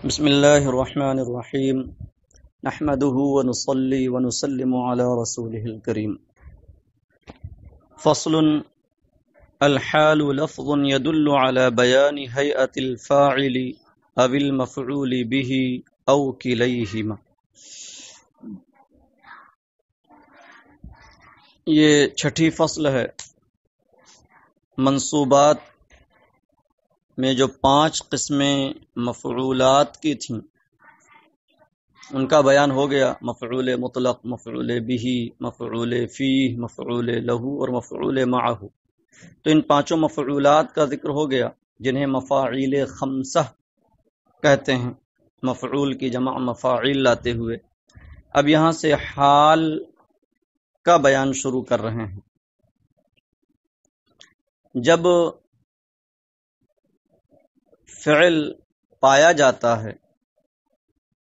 بسم اللہ الرحمن الرحیم نحمده ونصلي ونسلم على رسوله الكريم. فصل. الحال لفظ يدل على بيان هيئة الفاعل أو المفعول به أو كليهما. یہ چھٹی فصل ہے. منصوبات میں جو 5 قسمیں مفعولات کی تھیں ان کا بیان ہو گیا. مفعول مطلق، مفعول به، مفعول فیہ، مفعول لہو اور مفعول معہ. تو ان 5 مفعولات کا ذکر ہو گیا جنہیں مفاعیل خمسہ کہتے ہیں، مفعول کی جمع مفاعیل لاتے ہوئے. اب یہاں سے حال کا بیان شروع کر رہے ہیں. جب فعل پایا جاتا ہے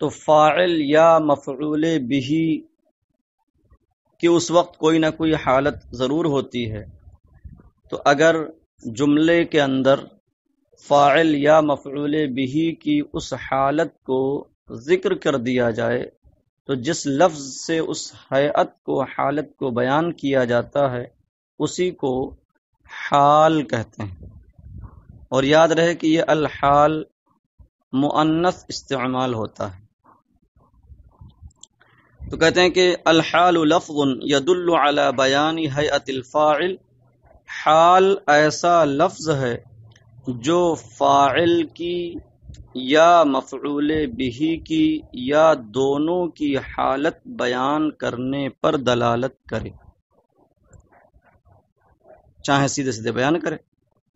تو فاعل یا مفعول بھی کہ اس وقت کوئی نہ کوئی حالت ضرور ہوتی ہے. تو اگر جملے کے اندر فاعل یا مفعول بھی کی اس حالت کو ذکر کر دیا جائے تو جس لفظ سے اس ہیئت کو، حالت کو بیان کیا جاتا ہے اسی کو حال کہتے ہیں. اور یاد رہے کہ یہ الحال مؤنث استعمال ہوتا ہے. تو کہتے ہیں کہ الحال لفظ يدل على بیان ہیئت الفاعل. حال ایسا لفظ ہے جو فاعل کی یا مفعول بھی کی یا دونوں کی حالت بیان کرنے پر دلالت کرے، چاہے سیدھے سیدھے بیان کرے.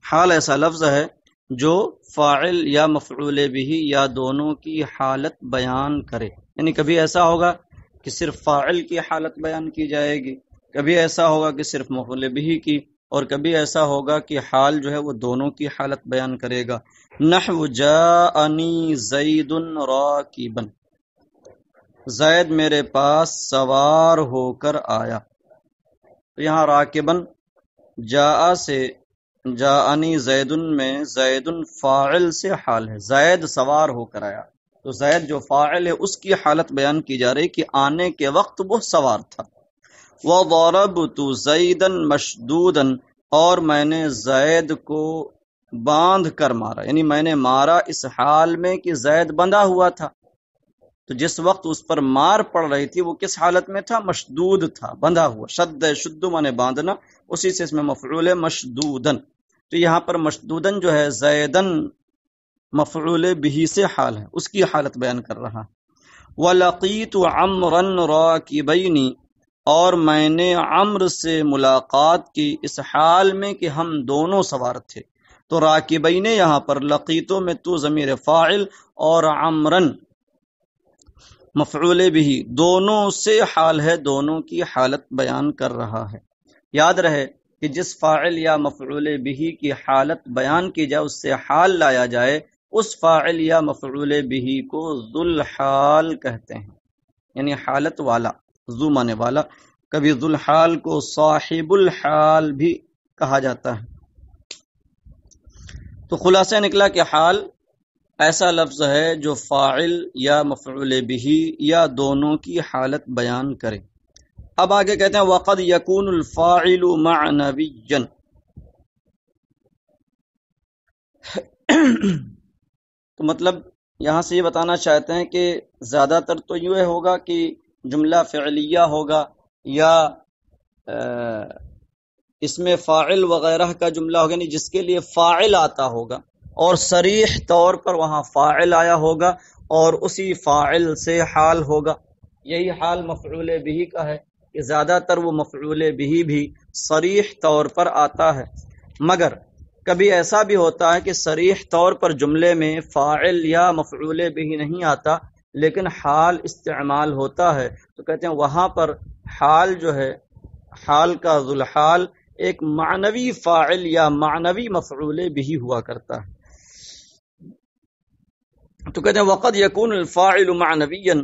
حال ایسا لفظ ہے جو فاعل یا مفعول بھی یا دونوں کی حالت بیان کرے. یعنی کبھی ایسا ہوگا کہ صرف فاعل کی حالت بیان کی جائے گی، کبھی ایسا ہوگا کہ صرف مفعول بھی کی، اور کبھی ایسا ہوگا کہ حال جو ہے وہ دونوں کی حالت بیان کرے گا. نحو جاءنی زید راکبا، زید میرے پاس سوار ہو کر آیا. تو یہاں راکبا جاء سے جاءنی زیدن میں زیدن فاعل سے حال ہے، زید سوار ہو کر آیا. تو زید جو فاعل ہے اس کی حالت بیان کی جا رہی کہ آنے کے وقت وہ سوار تھا. وَضَرَبْتُ زَيْدًا مَشْدُودًا، اور میں نے زید کو باندھ کر مارا، یعنی میں نے مارا اس حال میں کہ زید بندھا ہوا تھا. تو جس وقت اس پر مار پڑ رہی تھی وہ کس حالت میں تھا؟ مشدود تھا، بندھا ہوا. شد شد مانے باندھنا، اسی سے اس میں مفعول ہے مشدودن. تو یہاں پر مشدودن جو ہے زیدن مفعول بھی سے حال ہے، اس کی حالت بیان کر رہا. وَلَقِيتُ عَمْرًا رَاكِبَيْنِ، اور میں نے عمر سے ملاقات کی اس حال میں کہ ہم دونوں سوار تھے. تو راکبین یہاں پر لقیتو میں تو ضمیر فاعل اور عمرن مفعول بھی، دونوں سے حال ہے، دونوں کی حالت بیان کر رہا ہے. یاد رہے کہ جس فاعل یا مفعول بھی کی حالت بیان کی جائے اس سے حال لایا جائے، اس فاعل یا مفعول بھی کو ذو الحال کہتے ہیں، یعنی حالت والا. ذو مانے والا. کبھی ذو الحال کو صاحب الحال بھی کہا جاتا ہے. تو خلاصہ نکلا کہ حال ایسا لفظ ہے جو فاعل یا مفعول بھی یا دونوں کی حالت بیان کرے. اب آگے کہتے ہیں وَقَدْ يَكُونُ الْفَاعِلُ مَعْنَوِيًّا. تو مطلب یہاں سے یہ بتانا چاہتے ہیں کہ زیادہ تر تو یہ ہوگا کہ جملہ فعلیہ ہوگا یا اس میں فاعل وغیرہ کا جملہ ہوگا، یعنی جس کے لیے فاعل آتا ہوگا اور صریح طور پر وہاں فاعل آیا ہوگا اور اسی فاعل سے حال ہوگا. یہی حال مفعول بھی کا ہے کہ زیادہ تر وہ مفعول بھی صریح طور پر آتا ہے. مگر کبھی ایسا بھی ہوتا ہے کہ صریح طور پر جملے میں فاعل یا مفعول بھی نہیں آتا لیکن حال استعمال ہوتا ہے. تو کہتے ہیں وہاں پر حال جو ہے، حال کا ذو الحال ایک معنوی فاعل یا معنوی مفعول بھی ہوا کرتا ہے. تو کہتے ہیں وقد یکون الفاعل معنویا،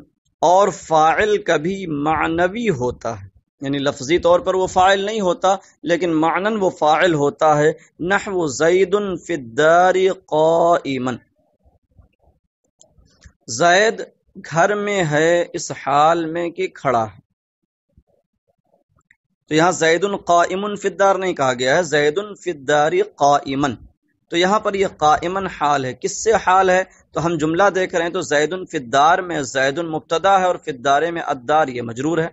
اور فاعل کبھی معنوی ہوتا ہے، یعنی لفظی طور پر وہ فاعل نہیں ہوتا لیکن معنن وہ فاعل ہوتا ہے. نحو زید فی الدار قائما، زید گھر میں ہے اس حال میں کہ کھڑا ہے. تو یہاں زید قائم فی الدار نہیں کہا گیا ہے، زید فی الدار قائما. تو یہاں پر یہ قائما حال ہے. کس سے حال ہے؟ تو ہم جملہ دیکھ رہے ہیں تو زید فی الدار میں زید مبتدا ہے اور فی الدار میں الدار یہ مجرور ہے،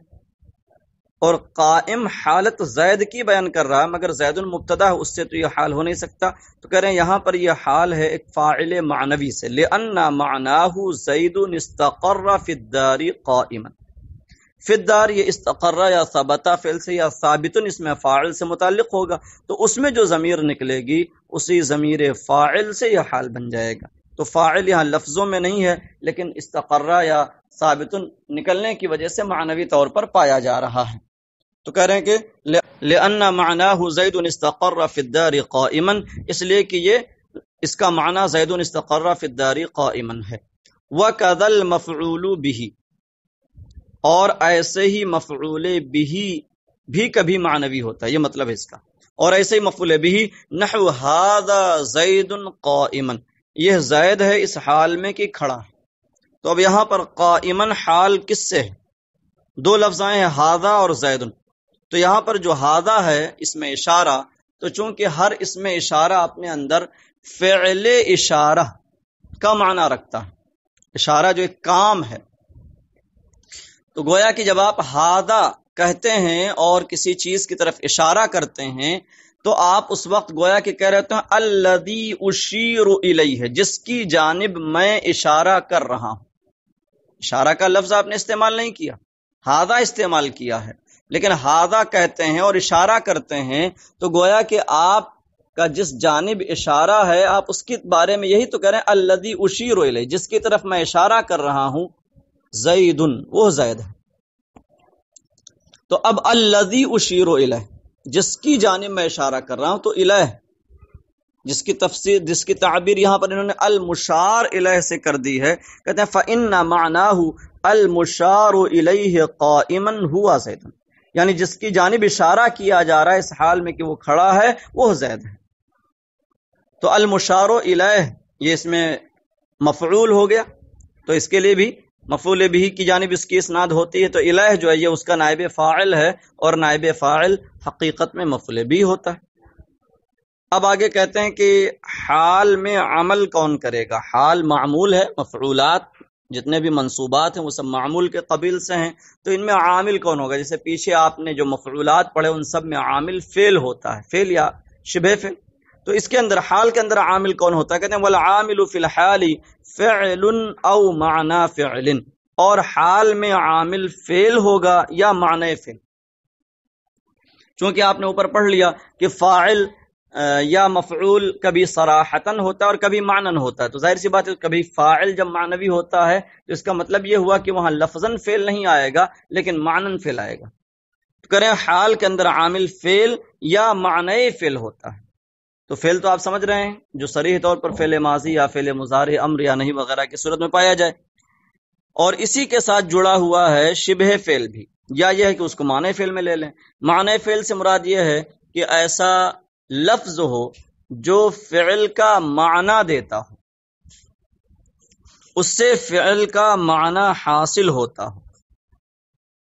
اور قائم حالت زید کی بیان کر رہا ہے، مگر زید مبتدا ہے، اس سے تو یہ حال ہو نہیں سکتا. تو کہہ رہے ہیں یہاں پر یہ حال ہے ایک فاعل معنوی سے، لأن معناه زید استقر فی الدار قائما. فی الدار یہ استقر یا ثبتا فعل سے یا ثابتن اس میں فاعل سے متعلق ہوگا، تو اس میں جو ضمیر نکلے گی اسی ضمیر فاعل سے یہ حال بن جائے گا. تو فاعل یہاں لفظوں میں نہیں ہے، لیکن استقر یا ثابتن نکلنے کی وجہ سے معنوی طور پر پایا جا رہا ہے. تو کہہ رہے ہیں کہ لأن معناه زید استقر فی الدار قائما، اس لیے کہ یہ اس کا معنی زید استقر فی الدار قائما ہے. وَكَذَا الْمَفْعُولُ بِهِ، اور ایسے ہی مفعول بھی کبھی معنوی ہوتا ہے، یہ مطلب ہے اس کا. اور ایسے ہی مفعول بھی نحو ھذا زید قائما، یہ زید ہے اس حال میں کہ کھڑا ہے. تو اب یہاں پر قائما حال کس سے ہے؟ دو لفظ آئے ہیں ھذا اور زید. تو یہاں پر جو ھذا ہے اس میں اشارہ، تو چونکہ ہر اس میں اشارہ اپنے اندر فعل اشارہ کا معنی رکھتا ہے، اشارہ جو ایک کام ہے، تو گویا کہ جب آپ ھذا کہتے ہیں اور کسی چیز کی طرف اشارہ کرتے ہیں تو آپ اس وقت گویا کہ کہہ رہے ہیں الذی اشیر الیہ، جس کی جانب میں اشارہ کر رہا ہوں. اشارہ کا لفظ آپ نے استعمال نہیں کیا، ھذا استعمال کیا ہے، لیکن ھذا کہتے ہیں اور اشارہ کرتے ہیں تو گویا کہ آپ کا جس جانب اشارہ ہے آپ اس کے بارے میں یہی تو کہہ رہے ہیں الذی اشیر الیہ، جس کی طرف میں اشارہ کر رہا ہوں زیدن، وہ زید ہے. تو اب الذی اشیر الیہ، جس کی جانب میں اشارہ کر رہا ہوں، تو الہ جس کی تفسیر، جس کی تعبیر یہاں پر انہوں نے المشار الیہ سے کر دی ہے، کہتے ہیں فإن معناه المشار الیہ قائما هو زید، یعنی جس کی جانب اشارہ کیا جا رہا ہے اس حال میں کہ وہ کھڑا ہے وہ زید ہے. تو المشار الیہ یہ اس میں مفعول ہو گیا، تو اس کے لیے بھی مفعول بھی کی جانب اس کی اسناد ہوتی ہے. تو الہ جو ہے یہ اس کا نائب فاعل ہے، اور نائب فاعل حقیقت میں مفعول بھی ہوتا ہے. اب آگے کہتے ہیں کہ حال میں عمل کون کرے گا؟ حال معمول ہے، مفعولات جتنے بھی منصوبات ہیں وہ سب معمول کے قبیل سے ہیں، تو ان میں عامل کون ہوگا؟ جیسے پیچھے آپ نے جو مفعولات پڑھے ان سب میں عامل فعل ہوتا ہے، فعل یا شبہ فعل. تو اس کے اندر حال کے اندر عامل کون ہوتا ہے؟ کہتے ہیں والعامل فی الحال فعل او معنی فعل، اور حال میں عامل فعل ہوگا یا معنی فعل. چونکہ آپ نے اوپر پڑھ لیا کہ فاعل یا مفعول کبھی صراحتاً ہوتا ہے اور کبھی معنن ہوتا ہے، تو ظاہر سی بات ہے کبھی فاعل جب معنوی ہوتا ہے تو اس کا مطلب یہ ہوا کہ وہاں لفظاً فعل نہیں آئے گا لیکن معنن فعل آئے گا. تو کریں حال کے اندر عامل فعل یا معنی فعل ہوتا ہے. تو فعل تو آپ سمجھ رہے ہیں جو صریح طور پر فعل ماضی یا فعل مضارع امر یا نہیں وغیرہ کی صورت میں پایا جائے، اور اسی کے ساتھ جڑا ہوا ہے شبہ فعل بھی، یا یہ ہے کہ اس کو معنی فعل میں لے لیں. معنی فعل سے مراد یہ ہے کہ ایسا لفظ ہو جو فعل کا معنی دیتا ہو، اس سے فعل کا معنی حاصل ہوتا ہو.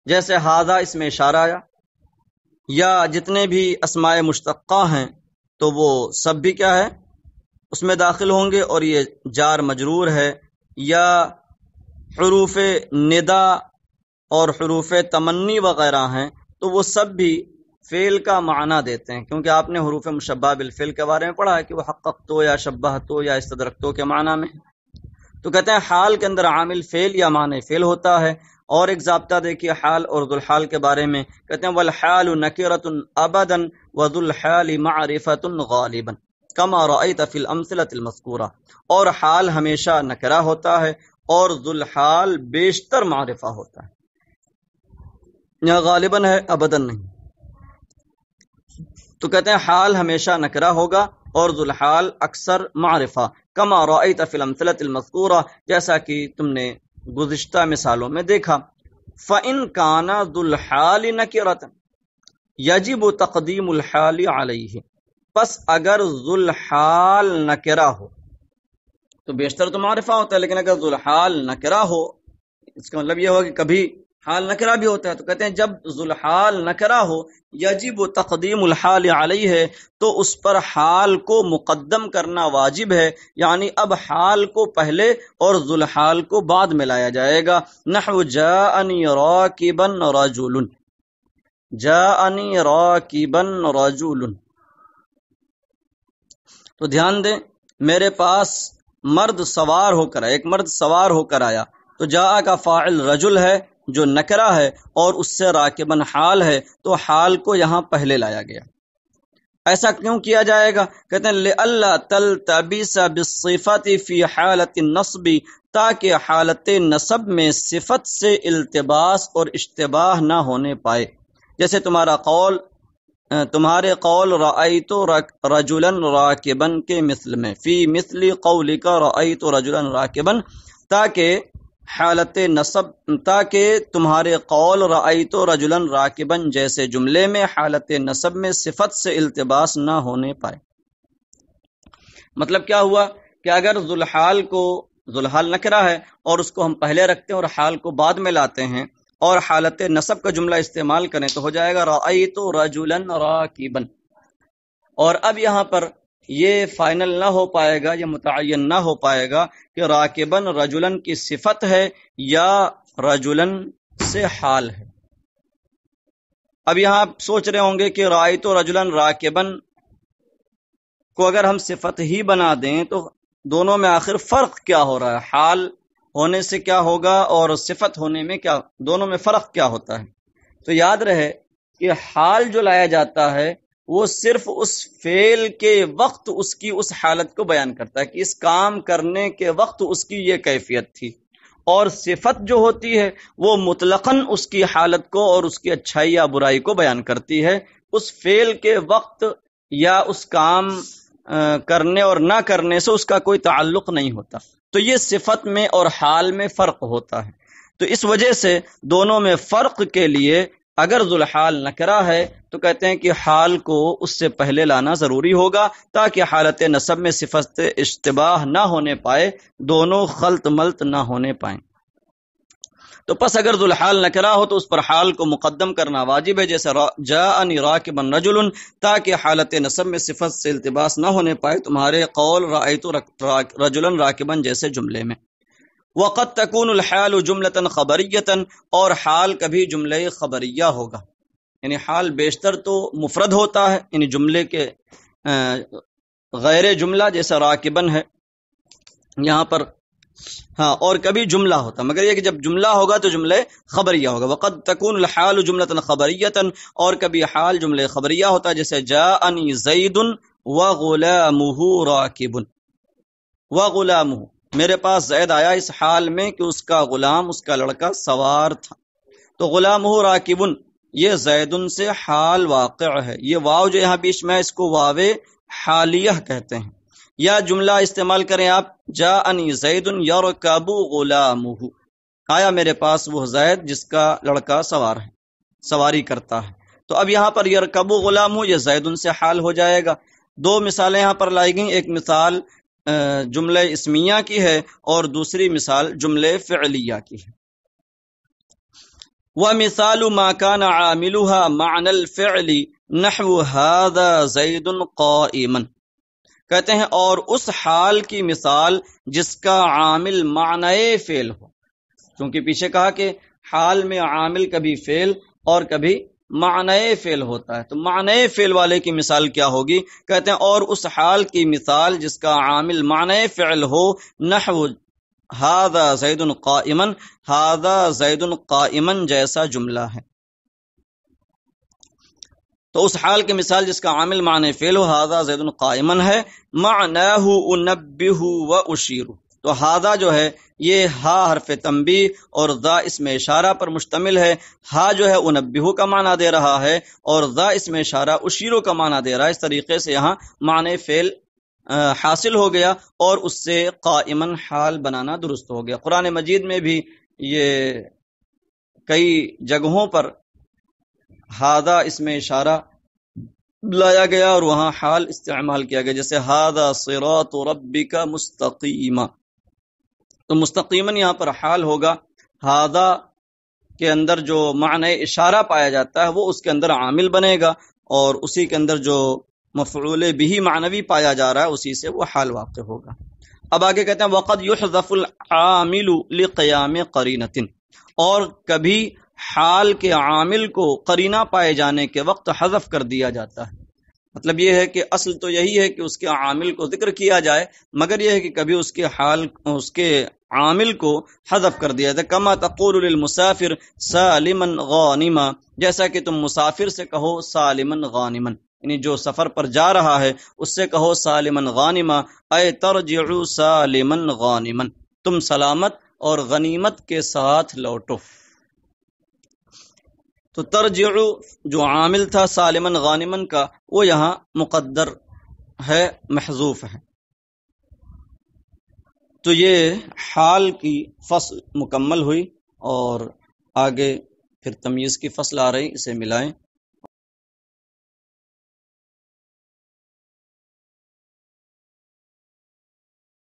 جیسے ھذا اس میں اشارہ آیا، یا جتنے بھی اسماء مشتقہ ہیں تو وہ سب بھی کیا ہے اس میں داخل ہوں گے، اور یہ جار مجرور ہے. یا حروف ندا اور حروف تمنی وغیرہ ہیں تو وہ سب بھی فعل کا معنی دیتے ہیں، کیونکہ آپ نے حروف مشبہ بالفعل کے بارے میں پڑھا ہے کہ وہ حققتو یا شبہتو یا استدرکتو کے معنی میں. تو کہتے ہیں حال کے اندر عامل فعل یا معنی فعل ہوتا ہے. اور ایک ضابطہ دیکھیے حال اور ذو الحال کے بارے میں، کہتے ہیں والحال نکرۃ ابدا وذو الحال معرفۃ غالبا کما رأیت فی الامثلۃ المذکورہ، اور حال ہمیشہ نکرہ ہوتا ہے اور ذو الحال بیشتر معرفہ ہوتا ہے. یہاں غالباً ہے ابداً نہیں. تو کہتے ہیں حال ہمیشہ نکرہ ہوگا اور ذو الحال اکثر معرفہ، کما رأیت فی الامثلۃ المذکورہ، جیسا کہ تم نے گزشتہ مثالوں میں دیکھا. فإن کان ذو الحال نکرۃ یجب تقدیم الحال علیہ، پس اگر ذو الحال نکرہ ہو تو بیشتر تو معرفہ ہوتا ہے، لیکن اگر ذوالحال نکرہ ہو، اس کا مطلب یہ ہوگا کہ کبھی حال نکرہ بھی ہوتا ہے. تو کہتے ہیں جب ذوالحال نکرہ ہو یجب تقدیم الحال علیہ ہے، تو اس پر حال کو مقدم کرنا واجب ہے، یعنی اب حال کو پہلے اور ذوالحال کو بعد میں لایا جائے گا. نحو جاءنی راکبا رجل، جاءنی راکبا رجل. تو دھیان دیں، میرے پاس مرد سوار ہو کر آیا، ایک مرد سوار ہو کر آیا. تو جاء کا فاعل رجل ہے جو نکرہ ہے، اور اس سے راکبن حال ہے، تو حال کو یہاں پہلے لایا گیا. ایسا کیوں کیا جائے گا؟ کہتے ہیں لئلا تلتبس بالصفت فی حالت النصب، تاکہ حالت نصب میں صفت سے التباس اور اشتباہ نہ ہونے پائے. جیسے تمہارے قول رأیت رجلا راکبا کے مثل میں، فی مثل قولک رأیت رجلا راکبا، تاکہ حالت نصب، تاکہ تمہارے قول رأیت رجلا راکبا جیسے جملے میں حالت نصب میں صفت سے التباس نہ ہونے پائے. مطلب کیا ہوا کہ اگر ذوالحال نکرہ ہے اور اس کو ہم پہلے رکھتے ہیں اور حال کو بعد میں لاتے ہیں اور حالت نصب کا جملہ استعمال کریں تو ہو جائے گا رأیت رجلا راکبا. اور اب یہاں پر یہ فائنل نہ ہو پائے گا، یہ متعین نہ ہو پائے گا کہ راکبن رجلن کی صفت ہے یا رجلن سے حال ہے. اب یہاں آپ سوچ رہے ہوں گے کہ رأیت رجلن راکبن کو اگر ہم صفت ہی بنا دیں تو دونوں میں آخر فرق کیا ہو رہا ہے؟ حال ہونے سے کیا ہوگا اور صفت ہونے میں کیا، دونوں میں فرق کیا ہوتا ہے؟ تو یاد رہے کہ حال جو لایا جاتا ہے وہ صرف اس فعل کے وقت اس کی اس حالت کو بیان کرتا ہے کہ اس کام کرنے کے وقت اس کی یہ کیفیت تھی، اور صفت جو ہوتی ہے وہ مطلقاً اس کی حالت کو اور اس کی اچھائی یا برائی کو بیان کرتی ہے، اس فعل کے وقت یا اس کام کرنے اور نہ کرنے سے اس کا کوئی تعلق نہیں ہوتا. تو یہ صفت میں اور حال میں فرق ہوتا ہے. تو اس وجہ سے دونوں میں فرق کے لیے اگر ذوالحال نکرہ ہے تو کہتے ہیں کہ حال کو اس سے پہلے لانا ضروری ہوگا تاکہ حالت نصب میں صفت اشتباہ نہ ہونے پائے، دونوں خلط ملط نہ ہونے پائیں. تو پس اگر ذوالحال نکرہ ہو تو اس پر حال کو مقدم کرنا واجب ہے، جیسے جاءنی راکبا رجل، تاکہ حالت نصب میں صفت سے التباس نہ ہونے پائے تمہارے قول رأیت رجلا راکبا جیسے جملے میں. وقد تکون الحال جملة خبریۃ، اور حال کبھی جملہ خبریہ ہوگا، یعنی حال بیشتر تو مفرد ہوتا ہے، یعنی جملے کے غیر جملہ جیسا راکبن ہے یہاں پر، ہاں، اور کبھی جملہ ہوتا، مگر یہ کہ جب جملہ ہوگا تو جملہ خبریہ ہوگا. وقد تکون الحال جملة خبریۃ، اور کبھی حال جملہ خبریہ ہوتا ہے، جیسے جاءنی زید وغلامہ راکب. وغلامہ، میرے پاس زید آیا اس حال میں کہ اس کا غلام، اس کا لڑکا سوار تھا. تو غلامہ راکبن یہ زیدن سے حال واقع ہے. یہ واو جو یہاں بیچ میں اس کو واو حالیہ کہتے ہیں. یا جملہ استعمال کریں آپ، جاءنی زید یرکب غلامہ، آیا میرے پاس وہ زید جس کا لڑکا سوار ہے، سواری کرتا ہے. تو اب یہاں پر یرکب غلامہ یہ زیدن سے حال ہو جائے گا. دو مثالیں یہاں پر لائی گئیں، ایک مثال جملہ اسمیہ کی ہے اور دوسری مثال جملہ فعلیہ کی ہے. وَمِثَالُ مَا كَانَ عَامِلُهَا مَعْنَى الْفِعْلِ نَحْوُ هَذَا زَيْدٌ قَائِمًا. کہتے ہیں اور اس حال کی مثال جس کا عامل معنی فعل ہو، کیونکہ پیچھے کہا کہ حال میں عامل کبھی فعل اور کبھی معنی فعل ہوتا ہے، تو معنی فعل والے کی مثال کیا ہوگی؟ کہتے ہیں اور اس حال کی مثال جس کا عامل معنی فعل ہو، نحو ھذا زید قائما، ھذا زید قائما جیسا جملہ ہے. تو اس حال کی مثال جس کا عامل معنی فعل ہو، ھذا زید قائما ہے، معناہ انبہ و اشیر. تو ھذا جو ہے یہ ہا حرف تنبیہ اور ذا اسم اشارہ پر مشتمل ہے. ہا جو ہے انبہ کا معنی دے رہا ہے اور ذا اسم اشارہ اشیرو کا معنی دے رہا ہے. اس طریقے سے یہاں معنی فعل حاصل ہو گیا اور اس سے قائمن حال بنانا درست ہو گیا. قرآن مجید میں بھی یہ کئی جگہوں پر ھذا اسم اشارہ لایا گیا اور وہاں حال استعمال کیا گیا، جیسے ھذا صراط ربک مستقیما، تو مستقیماً یہاں پر حال ہوگا، ھذا کے اندر جو معنی اشارہ پایا جاتا ہے وہ اس کے اندر عامل بنے گا، اور اسی کے اندر جو مفعول بھی معنوی پایا جا رہا ہے اسی سے وہ حال واقع ہوگا۔ اب آگے کہتے ہیں وقد یحذف العامل لقیام قرینۃ، اور کبھی حال کے عامل کو قرینہ پائے جانے کے وقت حذف کر دیا جاتا ہے۔ مطلب یہ ہے کہ اصل تو یہی ہے کہ اس کے عامل کو ذکر کیا جائے، مگر یہ ہے کہ کبھی اس کے عامل کو حذف کر دیا جائے، کما تقول للمسافر سالما غانما، جیسا کہ تم مسافر سے کہو سالما غانما، یعنی جو سفر پر جا رہا ہے اس سے کہو سالما غانما، اے ترجع سالما غانما، تم سلامت اور غنیمت کے ساتھ لوٹو۔ تو ترجع جو عامل تھا سالمن غانمن کا وہ یہاں مقدر ہے، محذوف ہے۔ تو یہ حال کی فصل مکمل ہوئی، اور آگے پھر تمییز کی فصل آ رہی، اسے ملائیں۔